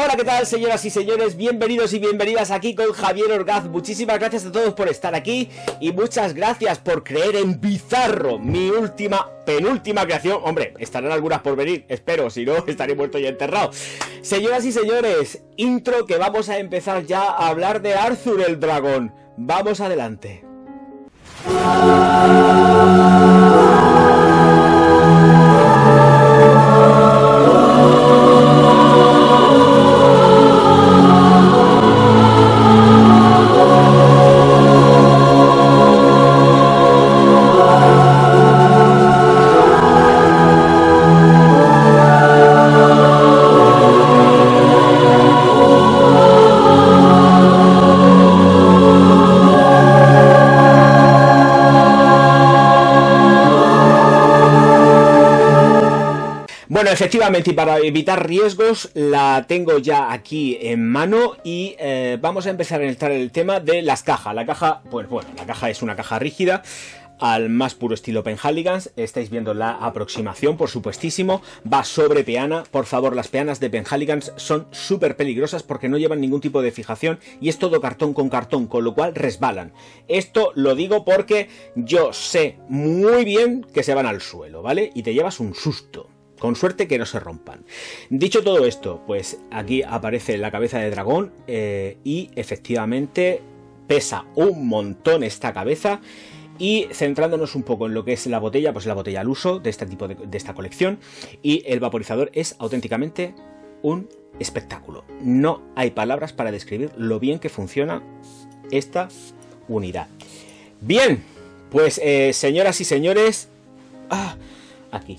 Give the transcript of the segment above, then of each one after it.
Hola, ¿qué tal, señoras y señores? Bienvenidos y bienvenidas aquí con Javier Orgaz. Muchísimas gracias a todos por estar aquí y muchas gracias por creer en Bizarro, mi penúltima creación. Hombre, estarán algunas por venir, espero, si no estaré muerto y enterrado. Señoras y señores, intro que vamos a empezar ya a hablar de Arthur el dragón. Vamos adelante. Bueno, efectivamente, y para evitar riesgos, la tengo ya aquí en mano y vamos a empezar a entrar en el tema de las cajas. La caja, pues bueno, la caja es una caja rígida, al más puro estilo Penhaligon's. Estáis viendo la aproximación, por supuestísimo. Va sobre peana. Por favor, las peanas de Penhaligon's son súper peligrosas porque no llevan ningún tipo de fijación y es todo cartón, con lo cual resbalan. Esto lo digo porque yo sé muy bien que se van al suelo, ¿vale? Y te llevas un susto. Con suerte que no se rompan. Dicho todo esto, pues aquí aparece la cabeza de dragón y efectivamente pesa un montón esta cabeza. Y centrándonos un poco en lo que es la botella, pues la botella al uso de este tipo de esta colección. Y el vaporizador es auténticamente un espectáculo. No hay palabras para describir lo bien que funciona esta unidad. Bien, pues señoras y señores... aquí...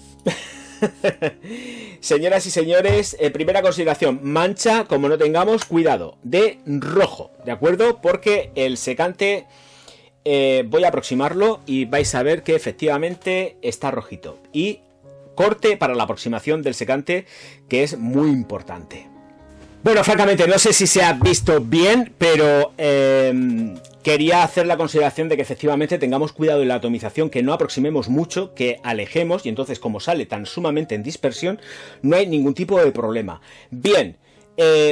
Señoras y señores, primera consideración, mancha, como no tengamos, cuidado, de rojo, ¿de acuerdo? Porque el secante, voy a aproximarlo y vais a ver que efectivamente está rojito. Y corte para la aproximación del secante, que es muy importante. Bueno, francamente, no sé si se ha visto bien, pero quería hacer la consideración de que efectivamente tengamos cuidado en la atomización, que no aproximemos mucho, que alejemos, y entonces como sale tan sumamente en dispersión, no hay ningún tipo de problema. Bien,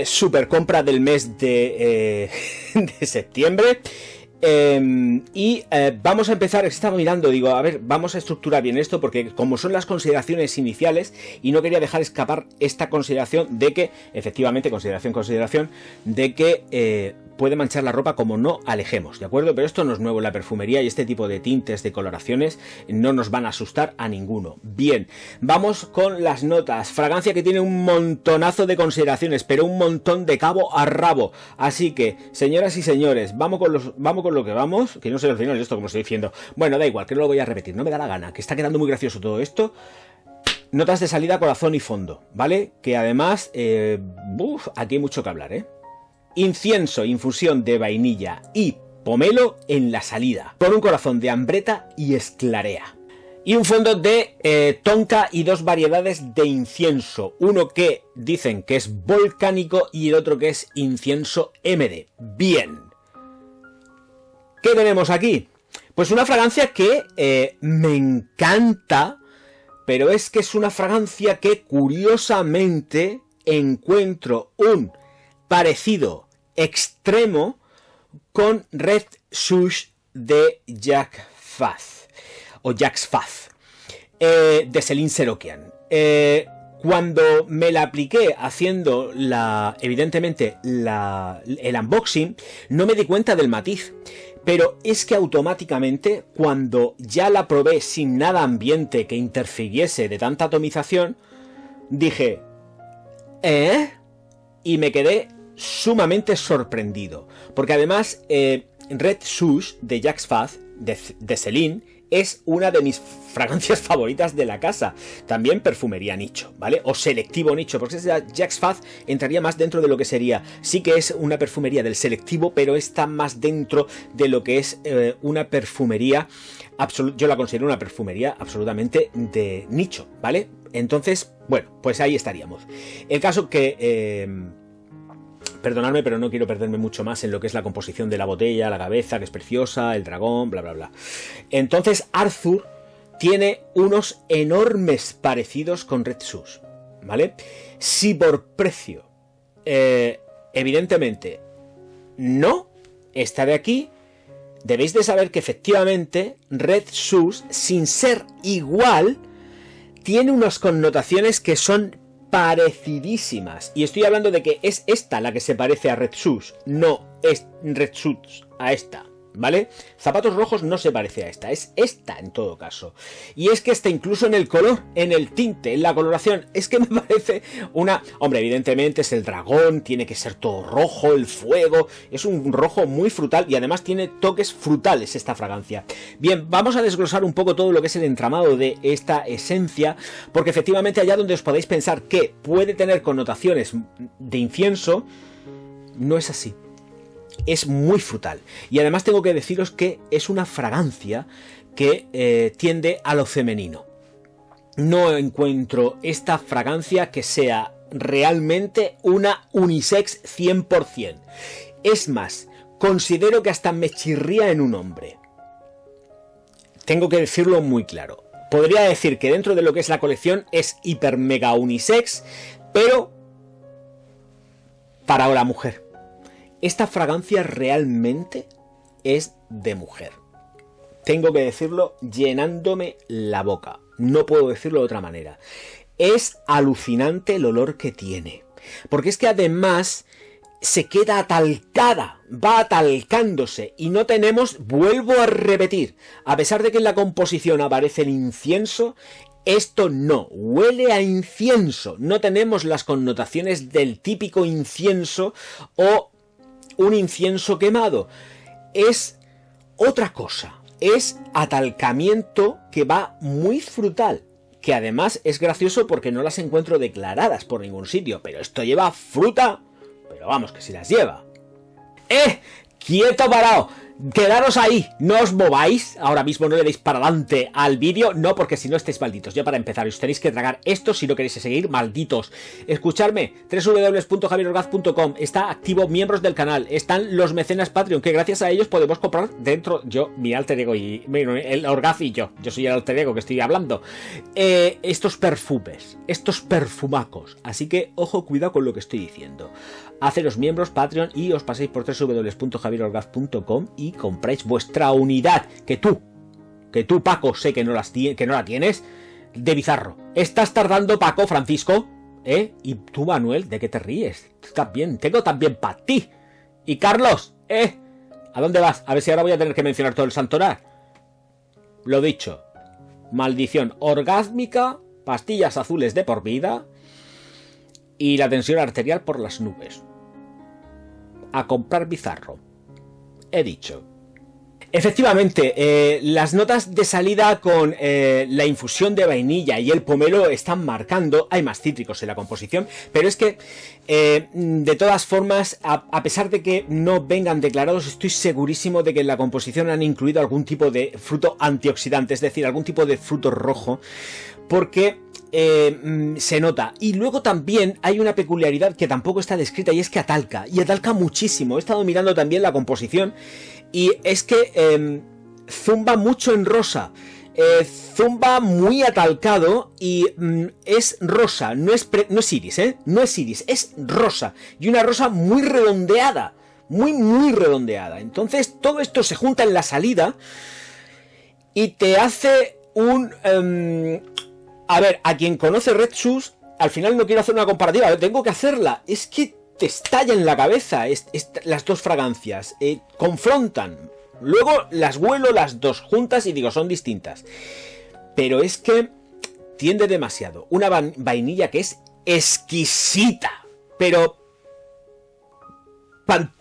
super compra del mes de septiembre. Vamos a empezar, estaba mirando, digo, a ver, vamos a estructurar bien esto porque como son las consideraciones iniciales y no quería dejar escapar esta consideración de que, efectivamente, consideración, de que puede manchar la ropa como no alejemos, ¿de acuerdo? Pero esto no es nuevo en la perfumería y este tipo de tintes, de coloraciones, no nos van a asustar a ninguno. Bien, vamos con las notas. Fragancia que tiene un montonazo de consideraciones, pero un montón de cabo a rabo. Así que, señoras y señores, vamos con lo que vamos, que no sé al final esto como estoy diciendo. Bueno, da igual, que no lo voy a repetir, no me da la gana, que está quedando muy gracioso todo esto. Notas de salida, corazón y fondo, ¿vale? Que además, aquí hay mucho que hablar, ¿eh? Incienso, infusión de vainilla y pomelo en la salida, con un corazón de ambreta y esclarea. Y un fondo de tonka y dos variedades de incienso, uno que dicen que es volcánico y el otro que es incienso MD. Bien. ¿Qué tenemos aquí? Pues una fragancia que me encanta, pero es que es una fragancia que curiosamente encuentro un parecido extremo con Red Sush de Jack Faz o Jack's Faz de Celine Serokian. Cuando me la apliqué haciendo evidentemente el unboxing, no me di cuenta del matiz, pero es que automáticamente cuando ya la probé sin nada ambiente que interfiriese de tanta atomización, dije y me quedé sumamente sorprendido, porque además Red Sush de Jack's Faz de Celine es una de mis fragancias favoritas de la casa. También perfumería nicho, ¿vale? O selectivo nicho, porque Jack's Faz entraría más dentro de lo que sería, sí que es una perfumería del selectivo, pero está más dentro de lo que es una perfumería yo la considero una perfumería absolutamente de nicho, ¿vale? Entonces, bueno, pues ahí estaríamos. El caso que perdonadme, pero no quiero perderme mucho más en lo que es la composición de la botella, la cabeza, que es preciosa, el dragón, bla, bla, bla. Entonces, Arthur tiene unos enormes parecidos con Red Sush, ¿vale? Si por precio evidentemente, no está de aquí. Debéis de saber que efectivamente Red Sus, sin ser igual, tiene unas connotaciones que son parecidísimas. Y estoy hablando de que es esta la que se parece a Red Sus, no es Red Sus a esta, ¿vale? Zapatos rojos no se parece a esta, es esta en todo caso. Y es que está incluso en el color, en el tinte, en la coloración, es que me parece una... Hombre, evidentemente es el dragón, tiene que ser todo rojo, el fuego, es un rojo muy frutal y además tiene toques frutales esta fragancia. Bien, vamos a desglosar un poco todo lo que es el entramado de esta esencia, porque efectivamente allá donde os podéis pensar que puede tener connotaciones de incienso, no es así. Es muy frutal. Y además tengo que deciros que es una fragancia que tiende a lo femenino. No encuentro esta fragancia que sea realmente una unisex 100%. Es más, considero que hasta me chirría en un hombre. Tengo que decirlo muy claro. Podría decir que dentro de lo que es la colección es hiper mega unisex, pero para la mujer. Esta fragancia realmente es de mujer. Tengo que decirlo llenándome la boca. No puedo decirlo de otra manera. Es alucinante el olor que tiene. Porque es que además se queda atalcada, va atalcándose y no tenemos, vuelvo a repetir, a pesar de que en la composición aparece el incienso, esto no, huele a incienso. No tenemos las connotaciones del típico incienso o un incienso quemado. Es otra cosa, es atalcamiento que va muy frutal, que además es gracioso porque no las encuentro declaradas por ningún sitio, pero esto lleva fruta, pero vamos que si las lleva. ¡Quieto parado! Quedaros ahí, no os mováis, ahora mismo no le deis para adelante al vídeo, no, porque si no estáis malditos. Ya para empezar, os tenéis que tragar esto si no queréis seguir, malditos. Escuchadme, www.javierorgaz.com, está activo miembros del canal, están los mecenas Patreon, que gracias a ellos podemos comprar dentro, yo, mi alter ego y el Orgaz y yo soy el alter ego que estoy hablando, estos perfumes, estos perfumacos, así que ojo, cuidado con lo que estoy diciendo. Haceros miembros Patreon y os paséis por www.javierorgaz.com y compráis vuestra unidad, que tú Paco, sé que no la tienes, de bizarro. Estás tardando, Paco, Francisco, y tú, Manuel, ¿de qué te ríes? Tú también, tengo también para ti. Y Carlos, ¿a dónde vas? A ver si ahora voy a tener que mencionar todo el santoral. Lo dicho, maldición orgásmica, pastillas azules de por vida y la tensión arterial por las nubes. A comprar bizarro. He dicho. Efectivamente, las notas de salida con la infusión de vainilla y el pomelo están marcando, hay más cítricos en la composición, pero es que de todas formas, a pesar de que no vengan declarados, estoy segurísimo de que en la composición han incluido algún tipo de fruto antioxidante, es decir, algún tipo de fruto rojo, porque se nota. Y luego también hay una peculiaridad que tampoco está descrita y es que atalca, y atalca muchísimo. He estado mirando también la composición y es que zumba mucho en rosa, zumba muy atalcado y es rosa, no es iris, no es iris, es rosa, y una rosa muy redondeada, muy redondeada. Entonces todo esto se junta en la salida y te hace un... a ver, a quien conoce Red Sus, al final no quiero hacer una comparativa, tengo que hacerla. Es que te estalla en la cabeza las dos fragancias, confrontan. Luego las huelo las dos juntas y digo, son distintas. Pero es que tiende demasiado. Una vainilla que es exquisita, pero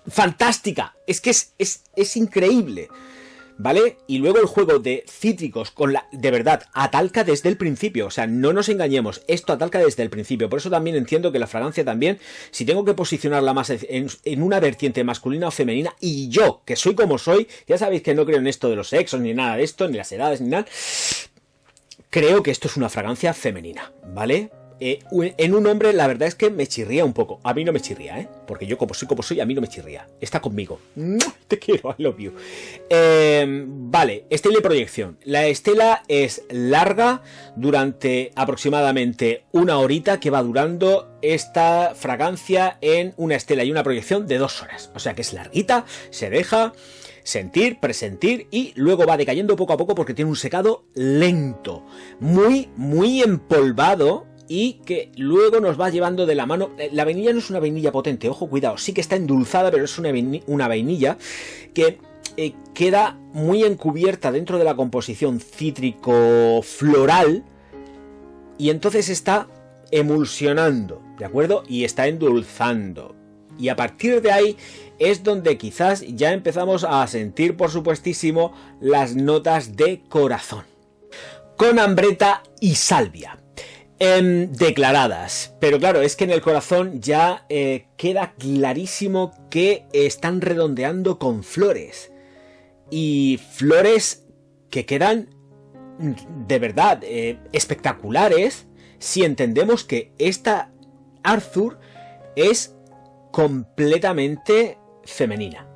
fantástica. Es que es increíble. ¿Vale? Y luego el juego de cítricos de verdad, atalca desde el principio. O sea, no nos engañemos, esto atalca desde el principio. Por eso también entiendo que la fragancia también, si tengo que posicionarla más en una vertiente masculina o femenina, y yo, que soy como soy, ya sabéis que no creo en esto de los sexos, ni nada de esto, ni las edades, ni nada, creo que esto es una fragancia femenina, ¿vale? En un hombre la verdad es que me chirría un poco. A mí no me chirría, porque yo como soy, a mí no me chirría. Está conmigo. Te quiero, I love you. Vale, estela y proyección. La estela es larga, durante aproximadamente una horita que va durando esta fragancia en una estela y una proyección de 2 horas. O sea que es larguita, se deja sentir, presentir y luego va decayendo poco a poco porque tiene un secado lento, muy, muy empolvado y que luego nos va llevando de la mano. La vainilla no es una vainilla potente, ojo, cuidado, sí que está endulzada, pero es una vainilla que queda muy encubierta dentro de la composición cítrico-floral y entonces está emulsionando, ¿de acuerdo? Y está endulzando. Y a partir de ahí es donde quizás ya empezamos a sentir, por supuestísimo, las notas de corazón. Con ambreta y salvia. Declaradas. Pero claro, es que en el corazón ya queda clarísimo que están redondeando con flores. Y flores que quedan de verdad espectaculares si entendemos que esta Arthur es completamente femenina,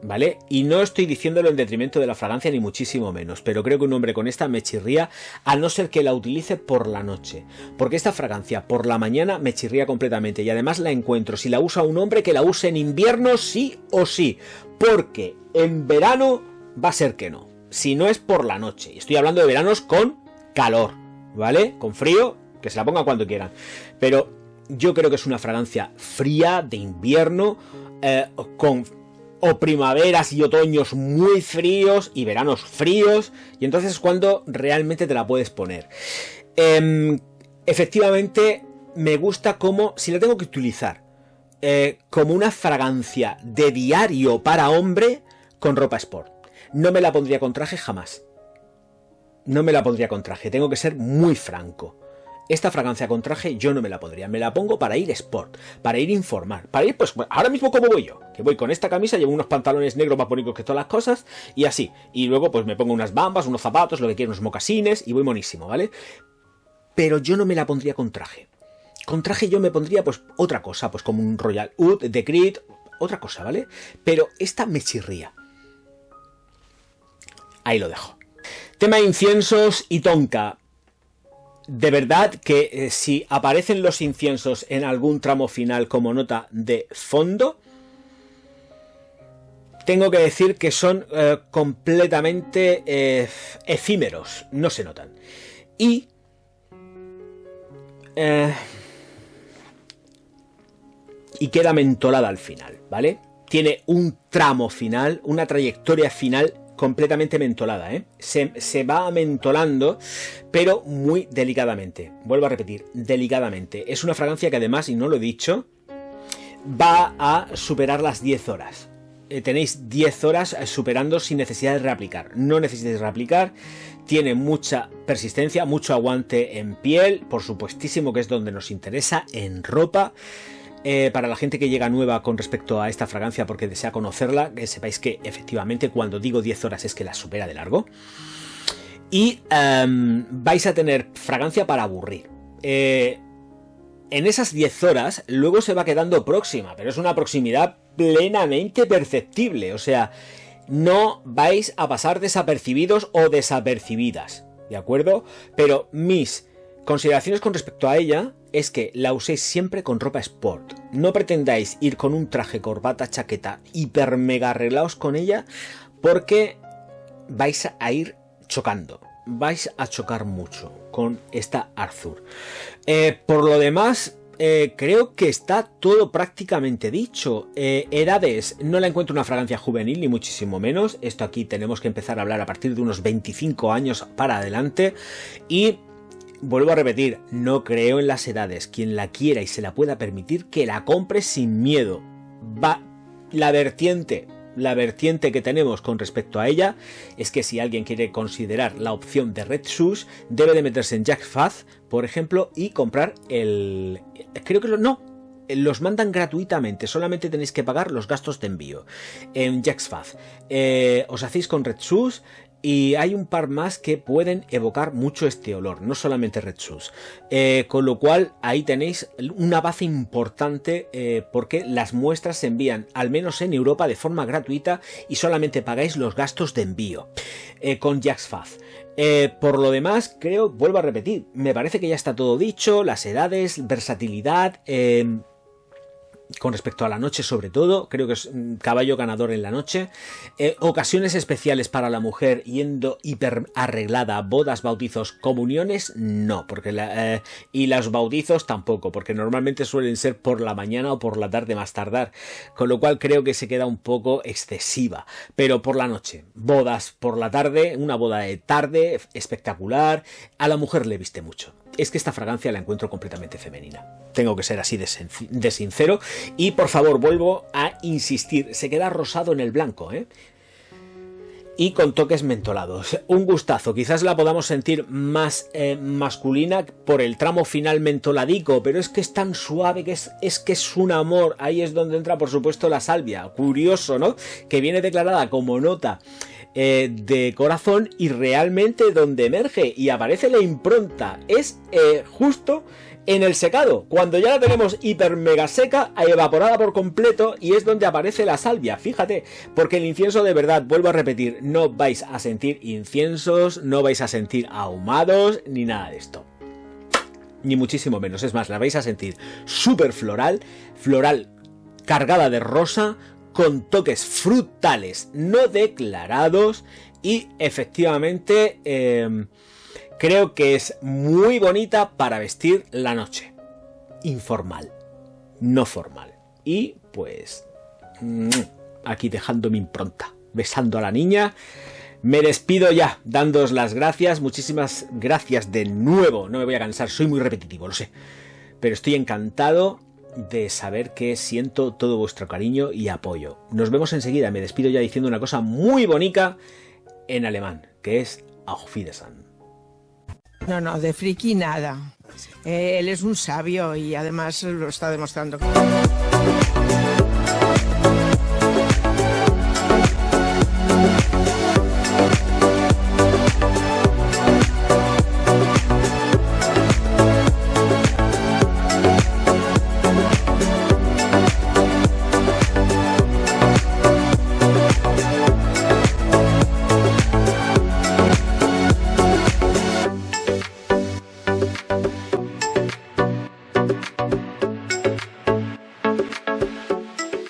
¿vale? Y no estoy diciéndolo en detrimento de la fragancia ni muchísimo menos, pero creo que un hombre con esta me chirría, a no ser que la utilice por la noche, porque esta fragancia por la mañana me chirría completamente y además la encuentro, si la usa un hombre, que la use en invierno sí o sí, porque en verano va a ser que no, si no es por la noche, y estoy hablando de veranos con calor, ¿vale? Con frío, que se la pongan cuando quieran, pero yo creo que es una fragancia fría de invierno, con primaveras y otoños muy fríos y veranos fríos, y entonces es cuando realmente te la puedes poner. Efectivamente, me gusta como, si la tengo que utilizar, como una fragancia de diario para hombre con ropa sport. No me la pondría con traje jamás. No me la pondría con traje, tengo que ser muy franco. Esta fragancia con traje yo no me la pondría, me la pongo para ir sport, para ir informar, para ir pues ahora mismo como voy yo, que voy con esta camisa, llevo unos pantalones negros más bonitos que todas las cosas y así, y luego pues me pongo unas bambas, unos zapatos, lo que quiero, unos mocasines y voy monísimo, ¿vale? Pero yo no me la pondría con traje. Con traje yo me pondría pues otra cosa, pues como un Royal Oud de Creed, otra cosa, ¿vale? Pero esta me chirría. Ahí lo dejo. Tema inciensos y tonka. De verdad que si aparecen los inciensos en algún tramo final como nota de fondo, tengo que decir que son completamente efímeros, no se notan. Y queda mentolada al final, ¿vale? Tiene un tramo final, una trayectoria final completamente mentolada, se va mentolando, pero muy delicadamente. Vuelvo a repetir, delicadamente. Es una fragancia que además, y no lo he dicho, va a superar las 10 horas. Tenéis 10 horas superando sin necesidad de reaplicar. No necesitáis reaplicar. Tiene mucha persistencia, mucho aguante en piel, por supuestísimo que es donde nos interesa, en ropa. Para la gente que llega nueva con respecto a esta fragancia porque desea conocerla, que sepáis que efectivamente cuando digo 10 horas es que la supera de largo. Y vais a tener fragancia para aburrir. En esas 10 horas luego se va quedando próxima, pero es una proximidad plenamente perceptible. O sea, no vais a pasar desapercibidos o desapercibidas, ¿de acuerdo? Pero mis consideraciones con respecto a ella es que la uséis siempre con ropa sport. No pretendáis ir con un traje, corbata, chaqueta hiper mega arreglados con ella, porque vais a ir chocando. Vais a chocar mucho con esta Arthur. Por lo demás, creo que está todo prácticamente dicho. Edades, no la encuentro una fragancia juvenil, ni muchísimo menos. Esto aquí tenemos que empezar a hablar a partir de unos 25 años para adelante. Y vuelvo a repetir, no creo en las edades. Quien la quiera y se la pueda permitir, que la compre sin miedo. La vertiente que tenemos con respecto a ella es que si alguien quiere considerar la opción de Red Shoes, debe de meterse en Jack Faz, por ejemplo, y comprar creo que los mandan gratuitamente, solamente tenéis que pagar los gastos de envío en Jack Faz. Os hacéis con Red Shoes y hay un par más que pueden evocar mucho este olor, no solamente Red Shoes. Con lo cual ahí tenéis una base importante, porque las muestras se envían, al menos en Europa, de forma gratuita y solamente pagáis los gastos de envío con Jaxfaz. Por lo demás, creo, vuelvo a repetir, me parece que ya está todo dicho, las edades, versatilidad, con respecto a la noche sobre todo, creo que es un caballo ganador en la noche. Ocasiones especiales para la mujer yendo hiper arreglada, bodas, bautizos, comuniones, no, porque y los bautizos tampoco, porque normalmente suelen ser por la mañana o por la tarde más tardar, con lo cual creo que se queda un poco excesiva, pero por la noche, bodas por la tarde, una boda de tarde espectacular, a la mujer le viste mucho. Es que esta fragancia la encuentro completamente femenina. Tengo que ser así de sincero. Y por favor, vuelvo a insistir, se queda rosado en el blanco, y con toques mentolados. Un gustazo. Quizás la podamos sentir más masculina por el tramo final mentoladico, pero es que es tan suave que es que es un amor. Ahí es donde entra, por supuesto, la salvia. Curioso, ¿no? Que viene declarada como nota de corazón y realmente donde emerge y aparece la impronta es justo en el secado, cuando ya la tenemos hiper mega seca, evaporada por completo, y es donde aparece la salvia. Fíjate, porque el incienso, de verdad, vuelvo a repetir, no vais a sentir inciensos, no vais a sentir ahumados ni nada de esto, ni muchísimo menos. Es más, la vais a sentir súper floral cargada de rosa, con toques frutales no declarados, y efectivamente creo que es muy bonita para vestir la noche. Informal, no formal. Y pues aquí dejando mi impronta, besando a la niña. Me despido ya, dándoos las gracias. Muchísimas gracias de nuevo. No me voy a cansar, soy muy repetitivo, lo sé. Pero estoy encantado de saber que siento todo vuestro cariño y apoyo. Nos vemos enseguida. Me despido ya diciendo una cosa muy bonita en alemán, que es Auf Wiedersehen. No, de friki nada. Él es un sabio y además lo está demostrando.